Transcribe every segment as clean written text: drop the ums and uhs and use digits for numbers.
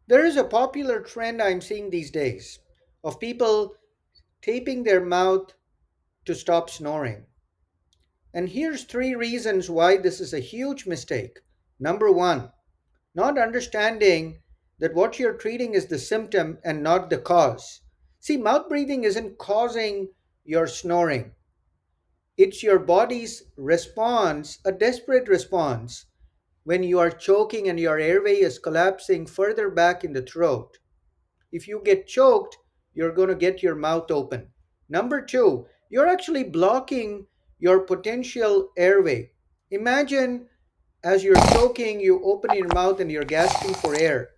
There is a popular trend I'm seeing these days of people taping their mouth to stop snoring. And here's three reasons why this is a huge mistake. Number one, not understanding that what you're treating is the symptom and not the cause. See, mouth breathing isn't causing your snoring, it's your body's response, a desperate response, when you are choking and your airway is collapsing further back in the throat. If you get choked, you're going to get your mouth open. Number two, you're actually blocking your potential airway. Imagine as you're choking, you open your mouth and you're gasping for air.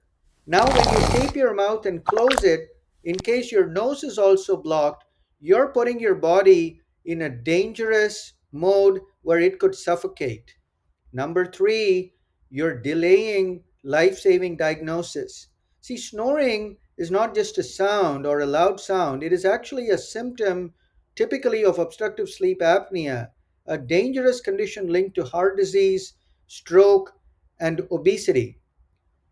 Now, when you tape your mouth and close it, in case your nose is also blocked, you're putting your body in a dangerous mode where it could suffocate. Number three, you're delaying life saving diagnosis. See, snoring is not just a sound or a loud sound, it is actually a symptom typically of obstructive sleep apnea, a dangerous condition linked to heart disease, stroke, and obesity.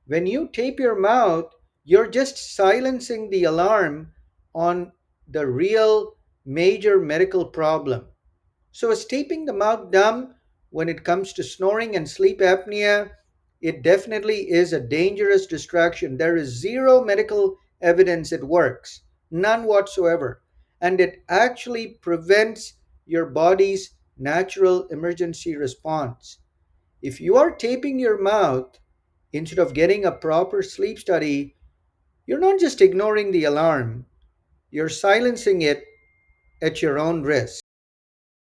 When you tape your mouth, you're just silencing the alarm on the real major medical problem. So, is taping the mouth dumb when it comes to snoring and sleep apnea? It definitely is a dangerous distraction. There is zero medical evidence it works, none whatsoever. And it actually prevents your body's natural emergency response. If you are taping your mouth instead of getting a proper sleep study, you're not just ignoring the alarm, you're silencing it at your own risk.